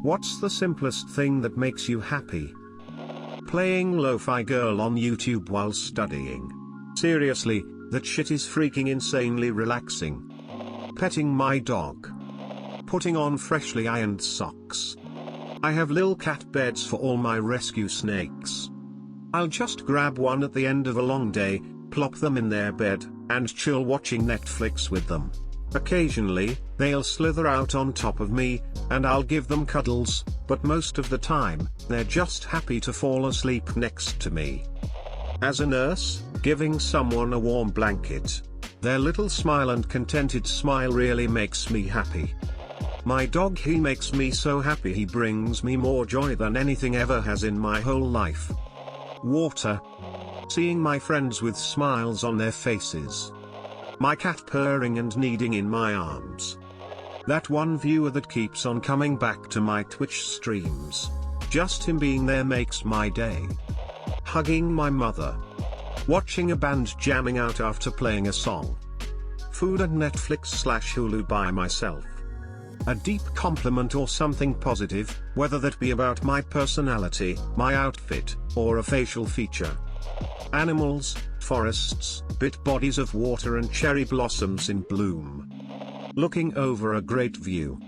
What's the simplest thing that makes you happy? Playing Lo-Fi Girl on YouTube while studying. Seriously, that shit is freaking insanely relaxing. Petting my dog. Putting on freshly ironed socks. I have lil cat beds for all my rescue snakes. I'll just grab one at the end of a long day, plop them in their bed, and chill watching Netflix with them. Occasionally, they'll slither out on top of me, and I'll give them cuddles, but most of the time, they're just happy to fall asleep next to me. As a nurse, giving someone a warm blanket. Their little smile and contented smile really makes me happy. My dog, he makes me so happy, he brings me more joy than anything ever has in my whole life. Water. Seeing my friends with smiles on their faces. My cat purring and kneading in my arms. That one viewer that keeps on coming back to my Twitch streams. Just him being there makes my day. Hugging my mother. Watching a band jamming out after playing a song. Food and Netflix/Hulu by myself. A deep compliment or something positive, whether that be about my personality, my outfit, or a facial feature. Animals, forests, bit bodies of water and cherry blossoms in bloom. Looking over a great view.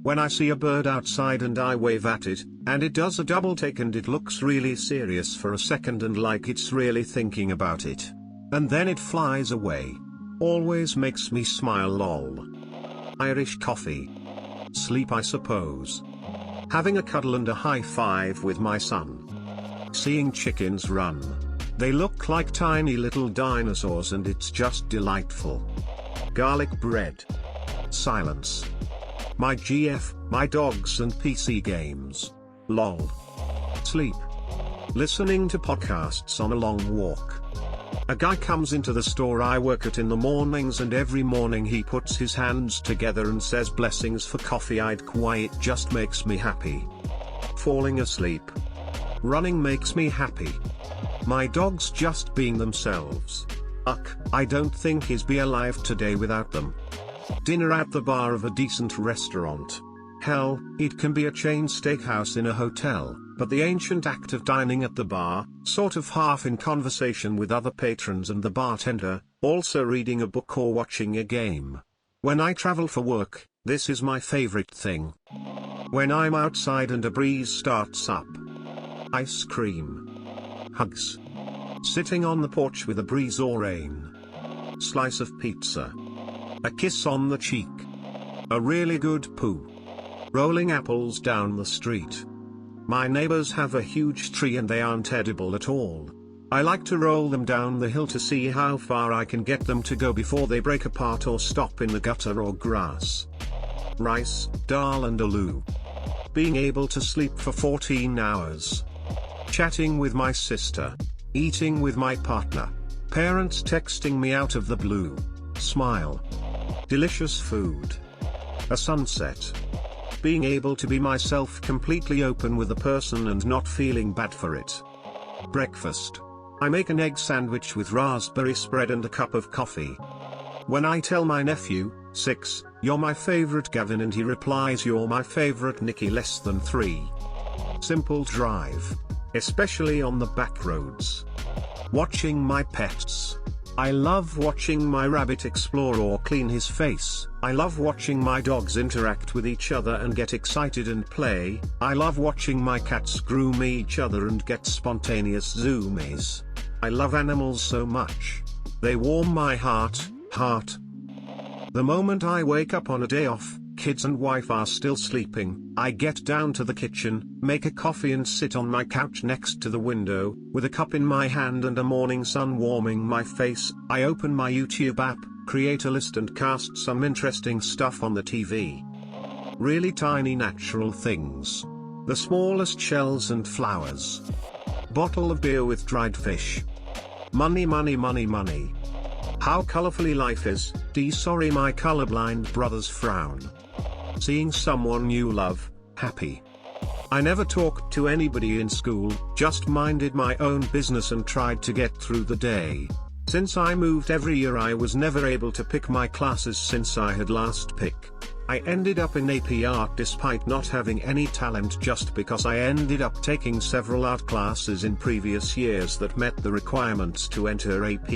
When I see a bird outside and I wave at it, and it does a double take and it looks really serious for a second and like it's really thinking about it. And then it flies away. Always makes me smile, lol. Irish coffee. Sleep, I suppose. Having a cuddle and a high five with my son. Seeing chickens run. They look like tiny little dinosaurs and it's just delightful. Garlic bread. Silence. My GF, my dogs and PC games. Lol. Sleep. Listening to podcasts on a long walk. A guy comes into the store I work at in the mornings and every morning he puts his hands together and says blessings for coffee. It just makes me happy. Falling asleep. Running makes me happy. My dogs just being themselves. I don't think he'd be alive today without them. Dinner at the bar of a decent restaurant. Hell, it can be a chain steakhouse in a hotel, but the ancient act of dining at the bar, sort of half in conversation with other patrons and the bartender, also reading a book or watching a game. When I travel for work, this is my favorite thing. When I'm outside and a breeze starts up. Ice cream. Hugs. Sitting on the porch with a breeze or rain. Slice of pizza. A kiss on the cheek. A really good poo. Rolling apples down the street. My neighbors have a huge tree and they aren't edible at all. I like to roll them down the hill to see how far I can get them to go before they break apart or stop in the gutter or grass. Rice, dal and aloo. Being able to sleep for 14 hours. Chatting with my sister. Eating with my partner. Parents texting me out of the blue. Smile. Delicious food. A sunset. Being able to be myself, completely open with a person and not feeling bad for it. Breakfast. I make an egg sandwich with raspberry spread and a cup of coffee. When I tell my nephew, 6, "You're my favorite Gavin," and he replies, "You're my favorite Nikki," less than 3. Simple drive. Especially on the back roads. Watching my pets. I love watching my rabbit explore or clean his face. I love watching my dogs interact with each other and get excited and play. I love watching my cats groom each other and get spontaneous zoomies. I love animals so much. They warm my heart. The moment I wake up on a day off, kids and wife are still sleeping, I get down to the kitchen, make a coffee and sit on my couch next to the window, with a cup in my hand and a morning sun warming my face. I open my YouTube app, create a list and cast some interesting stuff on the TV. Really tiny natural things. The smallest shells and flowers. Bottle of beer with dried fish. Money, money, money, money. How colorfully life is. Sorry, my colorblind brothers frown. Seeing someone you love, happy. I never talked to anybody in school, just minded my own business and tried to get through the day. Since I moved every year I was never able to pick my classes since I had last pick. I ended up in AP Art despite not having any talent just because I ended up taking several art classes in previous years that met the requirements to enter AP.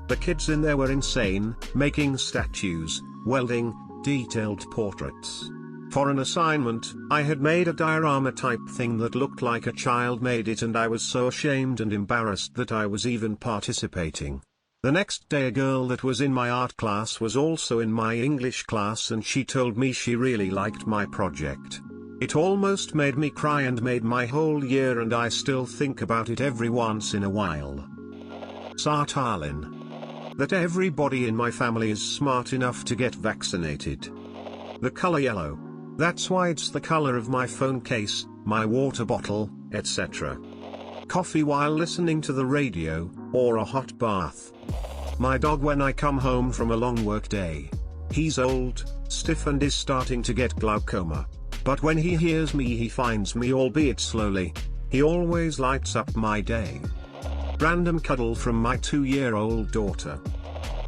The kids in there were insane, making statues, welding, detailed portraits. For an assignment, I had made a diorama type thing that looked like a child made it, and I was so ashamed and embarrassed that I was even participating. The next day a girl that was in my art class was also in my English class, and she told me she really liked my project. It almost made me cry and made my whole year, and I still think about it every once in a while. Sartalin. That everybody in my family is smart enough to get vaccinated. The color yellow. That's why it's the color of my phone case, my water bottle, etc. Coffee while listening to the radio, or a hot bath. My dog when I come home from a long work day. He's old, stiff and is starting to get glaucoma. But when he hears me he finds me, albeit slowly. He always lights up my day. Random cuddle from my 2-year-old daughter.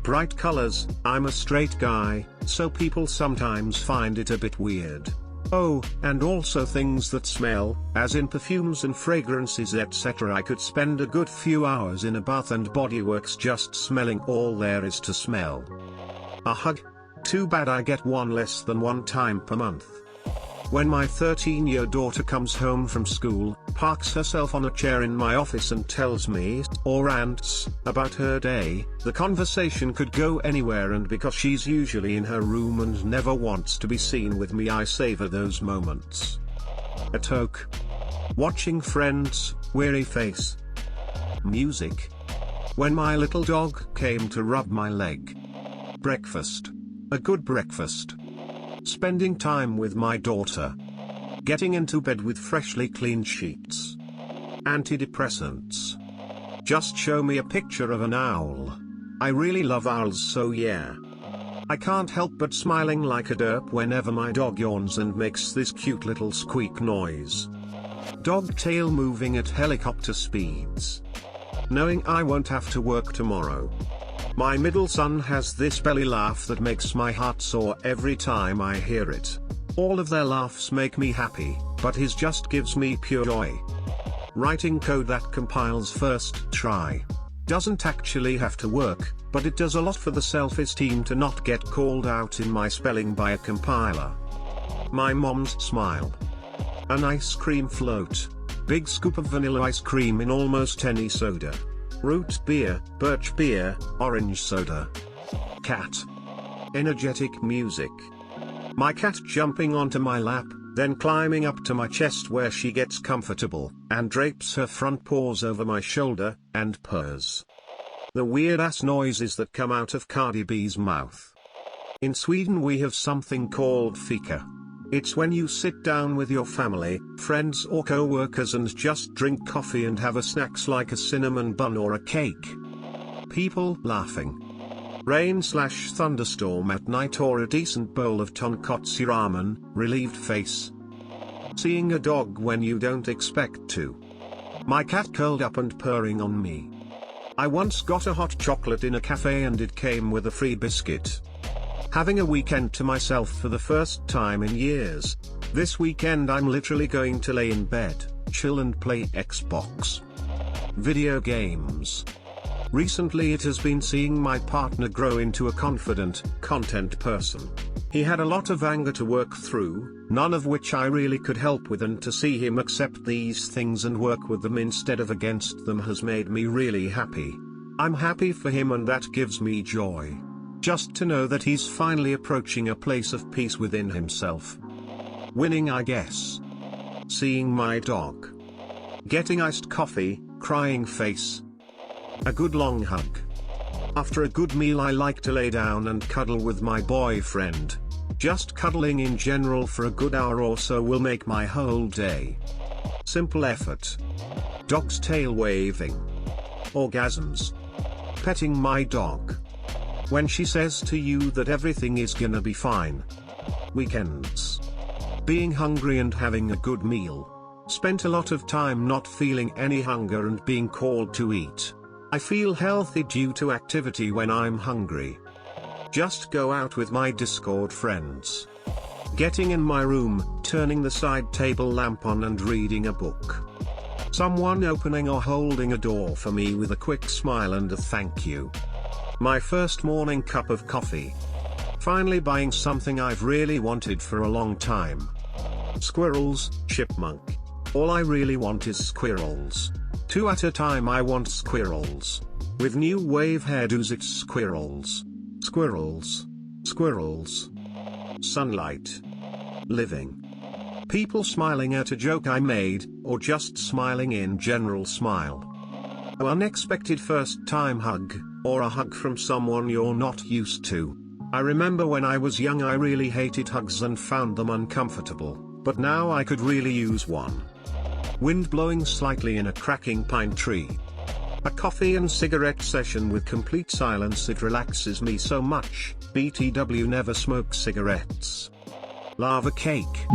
Bright colors. I'm a straight guy, so people sometimes find it a bit weird. Oh, and also things that smell, as in perfumes and fragrances etc. I could spend a good few hours in a Bath and Body Works just smelling all there is to smell. A hug. Too bad I get one less than one time per month. When my 13-year daughter comes home from school, parks herself on a chair in my office and tells me, or rants, about her day, the conversation could go anywhere, and because she's usually in her room and never wants to be seen with me, I savor those moments. A toke. Watching Friends, weary face. Music. When my little dog came to rub my leg. Breakfast. A good breakfast. Spending time with my daughter. Getting into bed with freshly cleaned sheets. Antidepressants. Just show me a picture of an owl. I really love owls, so yeah. I can't help but smiling like a derp whenever my dog yawns and makes this cute little squeak noise. Dog tail moving at helicopter speeds. Knowing I won't have to work tomorrow. My middle son has this belly laugh that makes my heart soar every time I hear it. All of their laughs make me happy, but his just gives me pure joy. Writing code that compiles first try. Doesn't actually have to work, but it does a lot for the self-esteem to not get called out in my spelling by a compiler. My mom's smile. An ice cream float. Big scoop of vanilla ice cream in almost any soda. Root beer, birch beer, orange soda. Cat. Energetic music. My cat jumping onto my lap, then climbing up to my chest where she gets comfortable, and drapes her front paws over my shoulder, and purrs. The weird-ass noises that come out of Cardi B's mouth. In Sweden we have something called fika. It's when you sit down with your family, friends or co-workers and just drink coffee and have a snacks like a cinnamon bun or a cake. People laughing. Rain/thunderstorm at night or a decent bowl of tonkotsu ramen, relieved face. Seeing a dog when you don't expect to. My cat curled up and purring on me. I once got a hot chocolate in a cafe and it came with a free biscuit. Having a weekend to myself for the first time in years. This weekend I'm literally going to lay in bed, chill and play Xbox. Video games. Recently it has been seeing my partner grow into a confident, content person. He had a lot of anger to work through, none of which I really could help with, and to see him accept these things and work with them instead of against them has made me really happy. I'm happy for him and that gives me joy. Just to know that he's finally approaching a place of peace within himself. Winning, I guess. Seeing my dog. Getting iced coffee, crying face. A good long hug. After a good meal I like to lay down and cuddle with my boyfriend. Just cuddling in general for a good hour or so will make my whole day. Simple effort. Dog's tail waving. Orgasms. Petting my dog. When she says to you that everything is gonna be fine. Weekends. Being hungry and having a good meal. Spent a lot of time not feeling any hunger and being called to eat. I feel healthy due to activity when I'm hungry. Just go out with my Discord friends. Getting in my room, turning the side table lamp on and reading a book. Someone opening or holding a door for me with a quick smile and a thank you. My first morning cup of coffee. Finally buying something I've really wanted for a long time. Squirrels, chipmunk. All I really want is squirrels. 2 at a time I want squirrels. With new wave hairdos it's squirrels. Squirrels. Squirrels. Sunlight. Living. People smiling at a joke I made, or just smiling in general smile. An unexpected first-time hug, or a hug from someone you're not used to. I remember when I was young I really hated hugs and found them uncomfortable, but now I could really use one. Wind blowing slightly in a cracking pine tree. A coffee and cigarette session with complete silence, it relaxes me so much. BTW never smoke cigarettes. Lava cake.